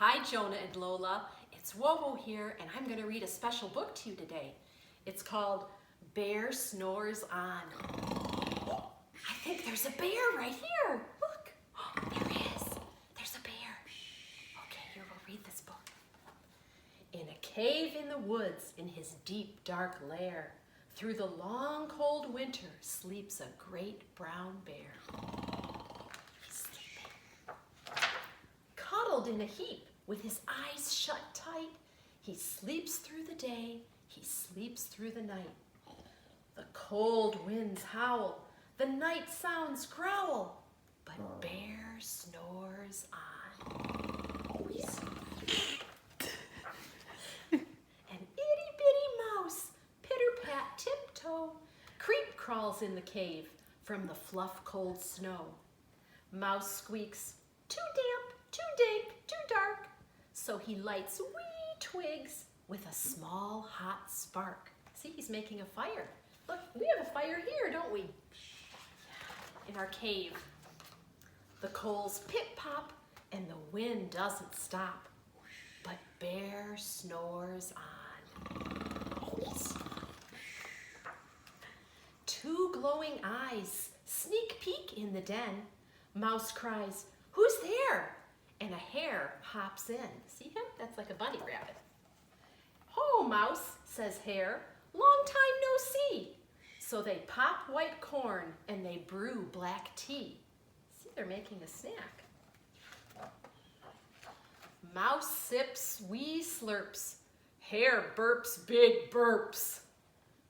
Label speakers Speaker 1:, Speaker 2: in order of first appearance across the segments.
Speaker 1: Hi, Jonah and Lola. It's Wowo here, and I'm going to read a special book to you today. It's called Bear Snores On. I think there's a bear right here. Look. There is. There's a bear. Okay, here, we'll read this book. In a cave in the woods, in his deep, dark lair, through the long, cold winter, sleeps a great brown bear. He's sleeping. Cuddled in a heap, with his eyes shut tight, he sleeps through the day, he sleeps through the night. The cold winds howl, the night sounds growl, but bear snores on. An itty-bitty mouse, pitter-pat tiptoe, creep crawls in the cave from the fluff cold snow. Mouse squeaks, too damp, too dank, too dark, so he lights wee twigs with a small hot spark. See, he's making a fire. Look, we have a fire here, don't we? In our cave. The coals pip-pop and the wind doesn't stop, but bear snores on. Two glowing eyes sneak peek in the den. Mouse cries, "Who's there?" And a hare hops in. See him? That's like a bunny rabbit. "Ho, Mouse," says Hare, "long time no see." So they pop white corn and they brew black tea. See, they're making a snack. Mouse sips wee slurps. Hare burps big burps.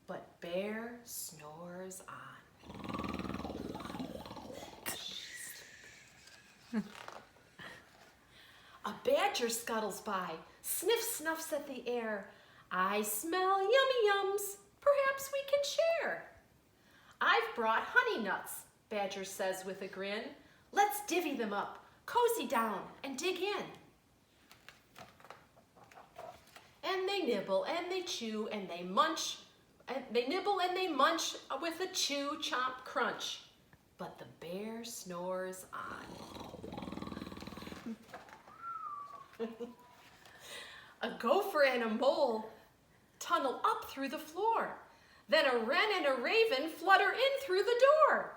Speaker 1: But bear snores on. A badger scuttles by, sniffs, snuffs at the air. "I smell yummy yums, perhaps we can share." "I've brought honey nuts," Badger says with a grin. "Let's divvy them up, cozy down, and dig in." And they nibble and they chew and they munch. And they nibble and they munch with a chew, chomp, crunch. But the bear snores on. A gopher and a mole tunnel up through the floor. Then a wren and a raven flutter in through the door.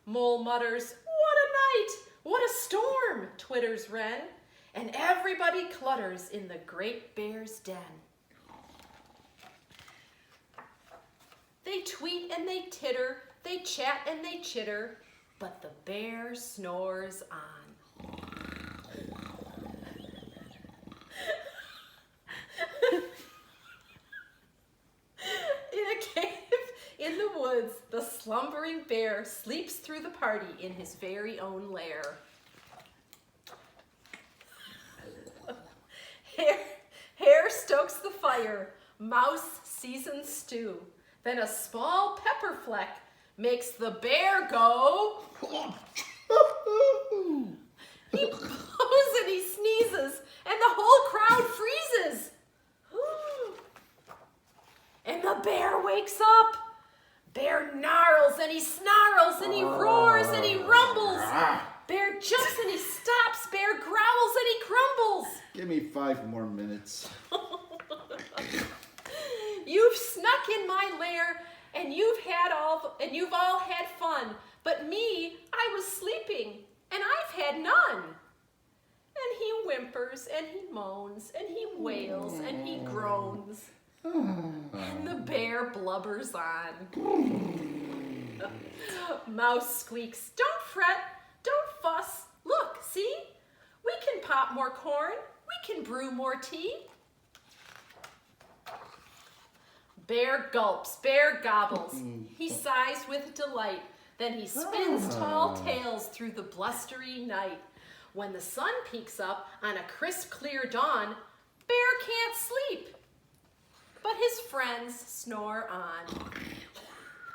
Speaker 1: Mole mutters, "What a night! What a storm!" twitters wren. And everybody clutters in the great bear's den. They tweet and they titter, they chat and they chitter, but the bear snores on. In a cave in the woods, the slumbering bear sleeps through the party in his very own lair. Hare stokes the fire, mouse seasons stew. Then a small pepper fleck makes the bear go. He blows and he sneezes, and the whole crowd freezes. And the bear wakes up. Bear gnarls and he snarls and he roars and he rumbles. Bear jumps and he stops. Bear growls and he crumbles.
Speaker 2: Give me 5 more minutes.
Speaker 1: You've snuck in my lair and you've all had fun, but me, I was sleeping and I've had none. And he whimpers and he moans and he wails and he groans. And the bear blubbers on. Mouse squeaks, "Don't fret, don't fuss. Look, see? We can pop more corn. We can brew more tea." Bear gulps, bear gobbles. He sighs with delight. Then he spins tall tales through the blustery night. When the sun peeks up on a crisp, clear dawn, Bear can't sleep, but his friends snore on.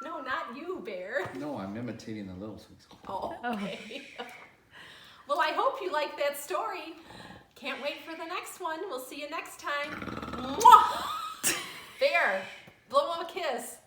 Speaker 1: No, not you, Bear.
Speaker 2: No, I'm imitating the little ones.
Speaker 1: Oh, okay. Well, I hope you liked that story. Can't wait for the next one. We'll see you next time. Mwah! Bear, blow him a kiss.